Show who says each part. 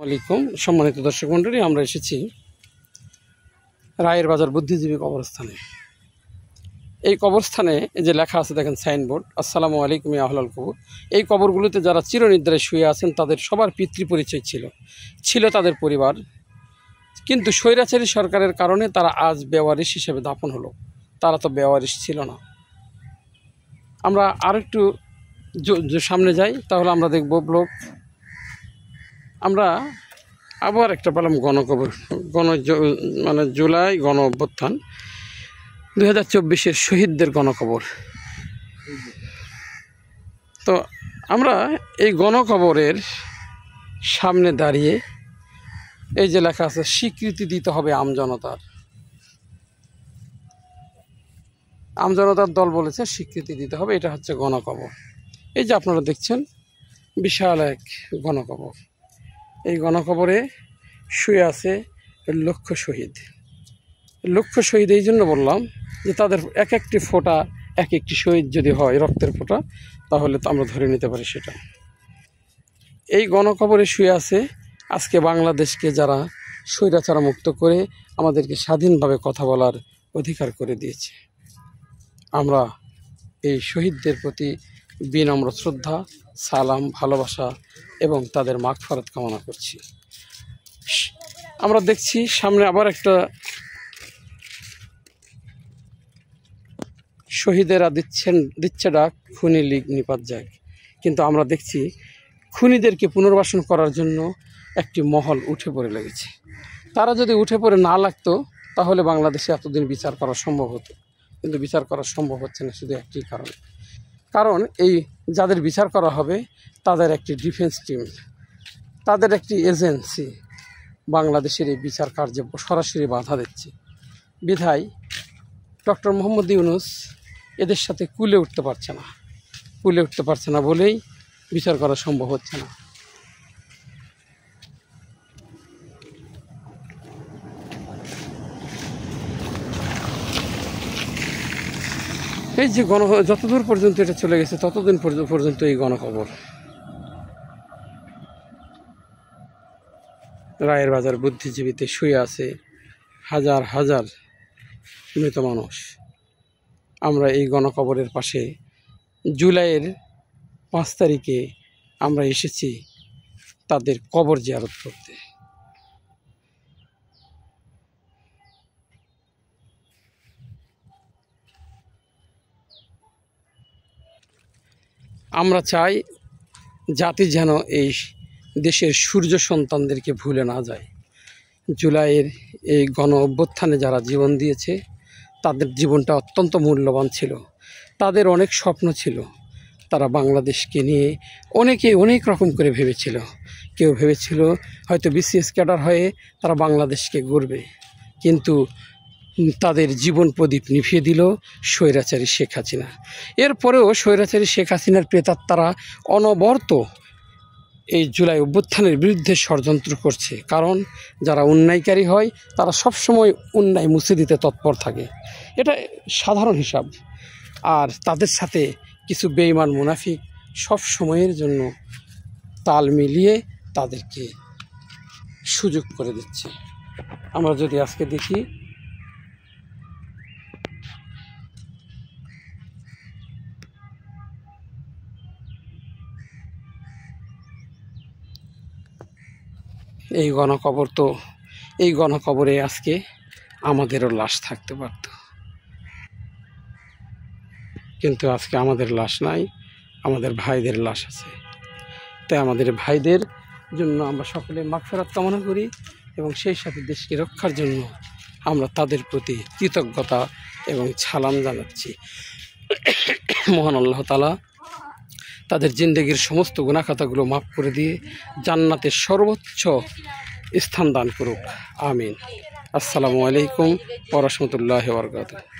Speaker 1: আলাইকুম সম্মানিত দর্শক মণ্ডলী, আমরা এসেছি রায়ের বাজার বুদ্ধিজীবী কবরস্থানে। এই কবরস্থানে যে লেখা আছে দেখেন সাইনবোর্ড, আসসালামু আলাইকুম ইয়া আহলাল কবর। এই কবরগুলোতে যারা চিরনিদ্রায় শুয়ে আছেন তাদের সবার পিতৃ পরিচয় ছিল তাদের পরিবার, কিন্তু স্বৈরাচারী সরকারের কারণে তারা আজ বেওয়ারিশ হিসেবে দাফন হলো। তারা তো বেওয়ারিশ ছিল না। আমরা আরেকটু সামনে যাই, তাহলে আমরা দেখব ব্লক। আমরা আবার একটা পেলাম গণকবর, জুলাই গণ অভ্যুত্থান 2024-এর শহীদদের গণকবর। তো আমরা এই গণকবরের সামনে দাঁড়িয়ে এই যে লেখা আছে, স্বীকৃতি দিতে হবে আমজনতার দল বলেছে স্বীকৃতি দিতে হবে। এটা হচ্ছে গণকবর। এই যে আপনারা দেখছেন বিশাল এক গণকবর। এই গণকবরে শুয়ে আছে লক্ষ শহীদ। এই জন্য বললাম যে তাদের এক একটি ফোঁটা এক একটি শহীদ যদি হয়, রক্তের ফোঁটা, তাহলে তো আমরা ধরে নিতে পারি সেটা। এই গণকবরে শুয়ে আছে আজকে বাংলাদেশকে যারা স্বৈরাচার মুক্ত করে আমাদেরকে স্বাধীনভাবে কথা বলার অধিকার করে দিয়েছে। আমরা এই শহীদদের প্রতি বিনম্র শ্রদ্ধা, সালাম, ভালোবাসা এবং তাদের মাগফিরাত কামনা করছি। আমরা দেখছি সামনে আবার একটা শহীদেরা দিচ্ছে ডাক, খুনি লীগ নিপাত যাক। কিন্তু আমরা দেখছি খুনিদেরকে পুনর্বাসন করার জন্য একটি মহল উঠে পড়ে লেগেছে। তারা যদি উঠে পড়ে না লাগতো তাহলে বাংলাদেশে এতদিন বিচার করা সম্ভব হতো, কিন্তু বিচার করা সম্ভব হচ্ছে না শুধু একটি কারণ এই যাদের বিচার করা হবে তাদের একটি ডিফেন্স টিম, তাদের একটি এজেন্সি বাংলাদেশের এই বিচার কার্যে সরাসরি বাধা দিচ্ছে। বিধায় ডক্টর মোহাম্মদ ইউনূস এদের সাথে কুলে উঠতে পারছে না বলেই বিচার করা সম্ভব হচ্ছে না। এই যে যতদূর পর্যন্ত এটা চলে গেছে ততদিন পর্যন্ত এই গণকবর। রায়ের বাজার বুদ্ধিজীবীতে শুয়ে আছে হাজার হাজার মৃত মানুষ। আমরা এই গণকবরের পাশে জুলাইয়ের 5 তারিখে আমরা এসেছি তাদের কবর জিয়ারত করতে। আমরা চাই জাতি যেন এই দেশের সূর্য সন্তানদেরকে ভুলে না যায়। জুলাইয়ের এই গণ অভ্যুত্থানে যারা জীবন দিয়েছে তাদের জীবনটা অত্যন্ত মূল্যবান ছিল। তাদের অনেক স্বপ্ন ছিল। তারা বাংলাদেশকে নিয়ে অনেকে অনেক রকম করে ভেবেছিল। কেউ ভেবেছিল হয়তো বিসিএস ক্যাডার হয়ে তারা বাংলাদেশকে গড়বে, কিন্তু তাদের জীবন প্রদীপ নিভিয়ে দিল স্বৈরাচারী শেখ হাসিনা। এরপরেও স্বৈরাচারী শেখ হাসিনার প্রেতাত্মারা অনবরত এই জুলাই অভ্যুত্থানের বিরুদ্ধে ষড়যন্ত্র করছে। কারণ যারা অন্যায়কারী হয় তারা সবসময় অন্যায় মুছে দিতে তৎপর থাকে, এটা সাধারণ হিসাব। আর তাদের সাথে কিছু বেঈমান মুনাফিক সব সময়ের জন্য তাল মিলিয়ে তাদেরকে সুযোগ করে দিচ্ছে। আমরা যদি আজকে দেখি এই গণকবরে আজকে আমাদেরও লাশ থাকতে পারত, কিন্তু আজকে আমাদের লাশ নাই, আমাদের ভাইদের লাশ আছে। তাই আমাদের ভাইদের জন্য আমরা সকলে মাগফিরাত কামনা করি এবং সেই সাথে দেশকে রক্ষার জন্য আমরা তাদের প্রতি কৃতজ্ঞতা এবং সালাম জানাচ্ছি। মহান আল্লাহ তাআলা তাদের জিন্দেগির সমস্ত গুনাহখাতাগুলো মাফ করে দিয়ে জান্নাতের সর্বোচ্চ স্থান দান করুক, আমিন। আসসালামু আলাইকুম ওয়া রাহমাতুল্লাহি ওয়া বারাকাতুহু।